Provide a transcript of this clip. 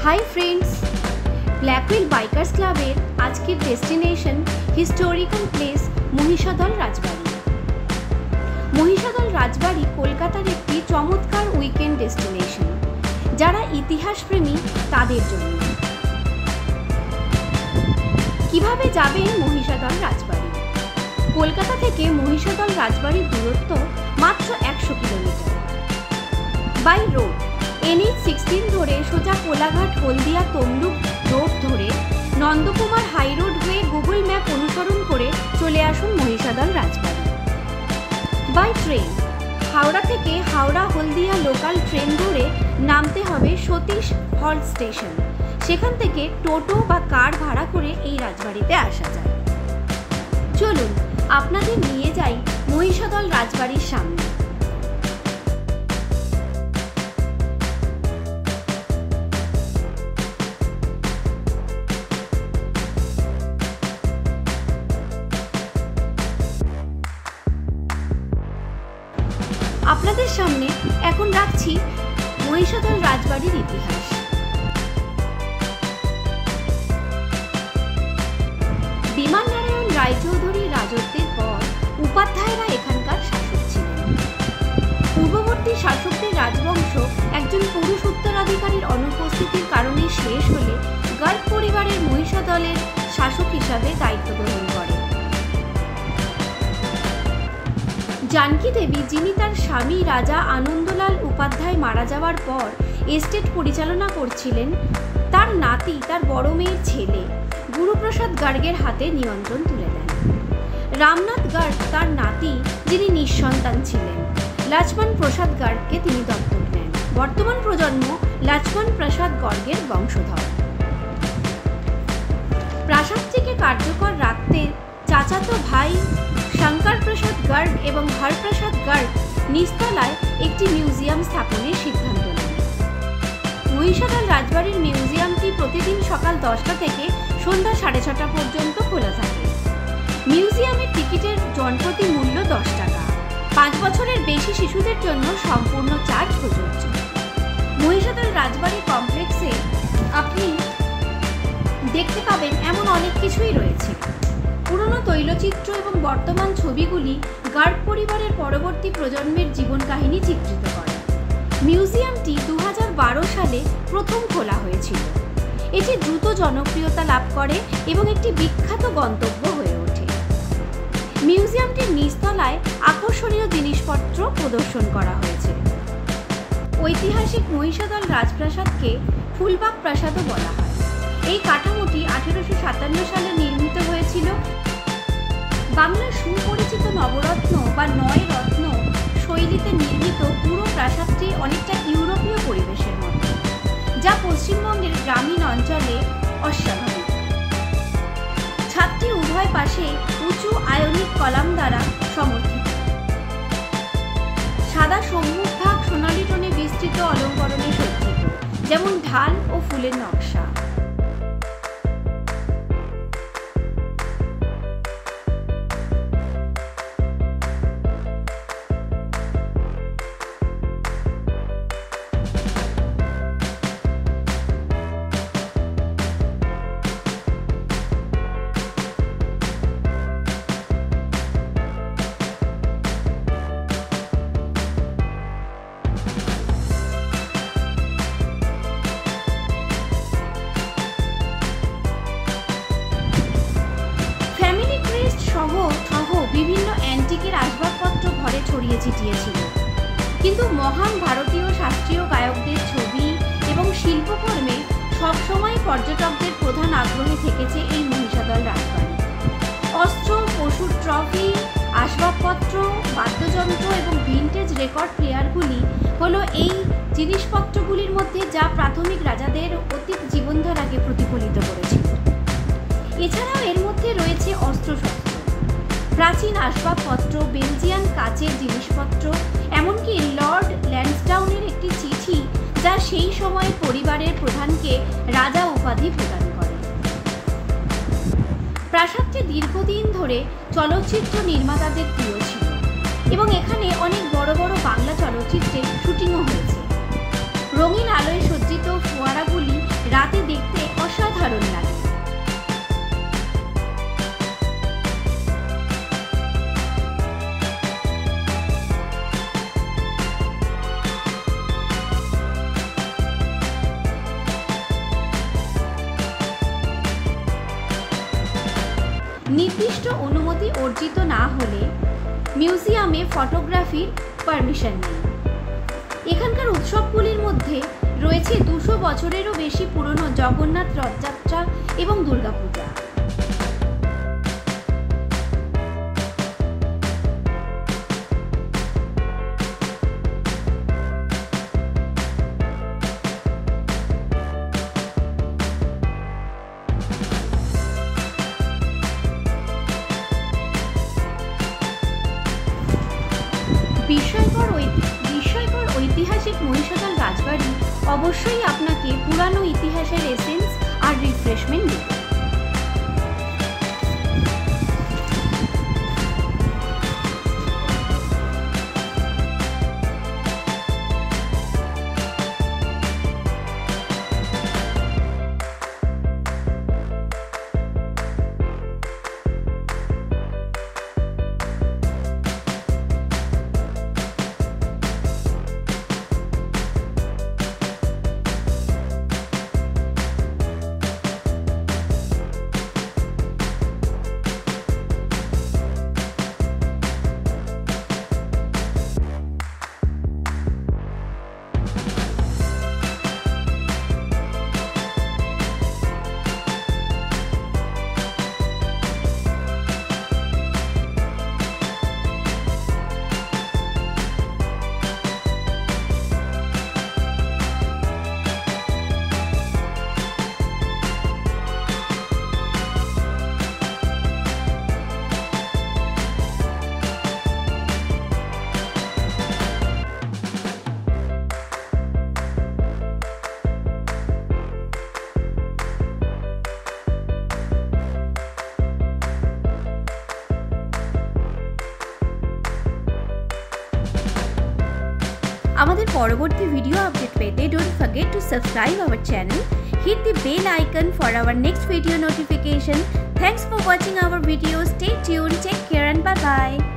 Hi friends, black wheel bikers ক্লাবের আজকের destination historical place Mahishadal রাজবাড়ি। মহিষাদল রাজবাড়ি কলকাতার একটি চমৎকার উইকেন্ড ডেস্টিনেশন, যারা ইতিহাস প্রেমী তাদের জন্য। কিভাবে যাবেন মহিষাদল রাজবাড়ি? কলকাতা থেকে মহিষাদল রাজবাড়ির দূরত্ব মাত্র 100 কিলোমিটার। বাই রোড NH-16 ধরে সোজা কোলাঘাট হলদিয়া তমলুক রোড ধরে নন্দকুমার হাই রোড হয়ে গুগল ম্যাপ অনুসরণ করে চলে আসুন মহিষাদল রাজবাড়ি। বাই ট্রেন হাওড়া থেকে হাওড়া হলদিয়া লোকাল ট্রেন ধরে নামতে হবে সতীশ হল্ট স্টেশন। সেখান থেকে টোটো বা কার ভাড়া করে এই রাজবাড়িতে আসা যায়। চলুন আপনাদের নিয়ে যাই মহিষাদল রাজবাড়ির সামনে। আপনাদের সামনে এখন রাখছি মহিষাদল রাজবাড়ির ইতিহাস। বিমান নারায়ণ রায়চৌধুরীর রাজত্বের পর উপাধ্যায়রা এখানকার শাসক ছিলেন। পূর্ববর্তী শাসকদের রাজবংশ একজন পুরুষ উত্তরাধিকারীর অনুপস্থিতির কারণে শেষ হলে গার্গ পরিবারের মহিষাদলের শাসক হিসাবে দায়িত্ব গ্রহণ করেন জানকী দেবী, যিনি তার স্বামী রাজা আনন্দলাল উপাধ্যায় মারা যাওয়ার পর এস্টেট পরিচালনা করছিলেন। তার নাতি, তার বড় মেয়ের ছেলে গুরুপ্রসাদ গার্গের হাতে নিয়ন্ত্রণ তুলে দেন। রামনাথ গার্গ তার নাতি, যিনি নিঃসন্তান ছিলেন। লক্ষ্মণ প্রসাদ গার্গকে তিনি দত্তক নেন। বর্তমান প্রজন্ম লক্ষ্মণ প্রসাদ গার্গের বংশধর। প্রাসাদটিকে কার্যকর রাখতে চাচাতো ভাই শঙ্কর প্রসাদ গার্গ এবং হরপ্রসাদ গার্গ নিচতলায় একটি মিউজিয়াম স্থাপনের সিদ্ধান্ত নেন। মহিষাদল রাজবাড়ির মিউজিয়ামটি প্রতিদিন সকাল 10টা থেকে সন্ধ্যা 6:30 পর্যন্ত খোলা থাকে। মিউজিয়ামের টিকিটের জনপ্রতি মূল্য 10 টাকা। 5 বছরের বেশি শিশুদের জন্য সম্পূর্ণ চার্জ প্রযোজ্য। মহিষাদল রাজবাড়ি কমপ্লেক্সে আপনি দেখতে পাবেন এমন অনেক কিছুই রয়েছে। পুরনো তৈলচিত্র এবং বর্তমান ছবিগুলি গার্গ পরিবারের পরবর্তী প্রজন্মের জীবন কাহিনী চিত্রিত করে। মিউজিয়ামটি 2012 সালে প্রথম খোলা হয়েছিল। এটি দ্রুত জনপ্রিয়তা লাভ করে এবং একটি বিখ্যাত গন্তব্য হয়ে ওঠে। মিউজিয়ামটির নিচতলায় আকর্ষণীয় জিনিসপত্র প্রদর্শন করা হয়েছে। ঐতিহাসিক মহিষাদল রাজপ্রাসাদকে ফুলবাগ প্রাসাদও বলা হয়। এই কাঠামোটি 1857 সালে নির্মিত হয়েছিল। বাংলার সুপরিচিত নবরত্ন বা নয় রত্ন শৈলীতে নির্মিত পুরো প্রাসাদটি অনেকটা ইউরোপীয় পরিবেশের মতো, যা পশ্চিমবঙ্গের গ্রামীণ অঞ্চলে অস্বাভাবিক। ছাদটি উভয় পাশে উঁচু আয়নিক কলাম দ্বারা সমর্থিত। সাদা সম্মুখভাগ সোনালী টোনে বিস্তৃত অলঙ্করণে সজ্জিত, যেমন ঢাল ও ফুলের নকশা। বিভিন্ন অ্যান্টিকের আসবাবপত্র ঘরে ছড়িয়ে ছিটিয়ে ছিল, কিন্তু মহান ভারতীয় শাস্ত্রীয় গায়কদের ছবি এবং শিল্পকর্মে সবসময় পর্যটকদের প্রধান আগ্রহে থেকেছে এই মহিষাদল রাজবাড়ি। অস্ত্র, পশুর ট্রফি, আসবাবপত্র, বাদ্যযন্ত্র এবং ভিন্টেজ রেকর্ড প্লেয়ারগুলি হলো এই জিনিসপত্রগুলির মধ্যে যা প্রাথমিক রাজাদের অতীত জীবনধারাকে প্রতিফলিত করেছিল। এছাড়াও এর মধ্যে রয়েছে অস্ত্রশস্ত্র, প্রাচীন আসবাবপত্র, বেলজিয়ান কাচের জিনিসপত্র, এমনকি লর্ড ল্যান্সডাউনের একটি চিঠি, যা সেই সময় পরিবারের প্রধানকে রাজা উপাধি প্রদান করে। প্রাসাদটি দীর্ঘদিন ধরে চলচ্চিত্র নির্মাতাদের প্রিয় ছিল এবং এখানে অনেক বড় বড় বাংলা চলচ্চিত্রে শুটিংও হয়েছে। রঙিন আলোয় সজ্জিত ফোয়ারাগুলি রাতে দেখতে অসাধারণ লাগে। নির্দিষ্ট অনুমতি অর্জিত না হলে মিউজিয়ামে ফটোগ্রাফির পারমিশন নেই। এখানকার উৎসবগুলির মধ্যে রয়েছে 200 বছরেরও বেশি পুরনো জগন্নাথ রথযাত্রা এবং দুর্গাপূজা। বিস্ময়কর ঐতিহাসিক মহিষাদল রাজবাড়ি অবশ্যই আপনাকে পুরানো ইতিহাসের এসেন্স আর রিফ্রেশমেন্ট দেবে। আমাদের পরবর্তী ভিডিও আপডেট পেতে don't forget to subscribe our channel, hit the bell icon for our next video notification. Thanks for watching our video. Stay tuned, take care and bye bye.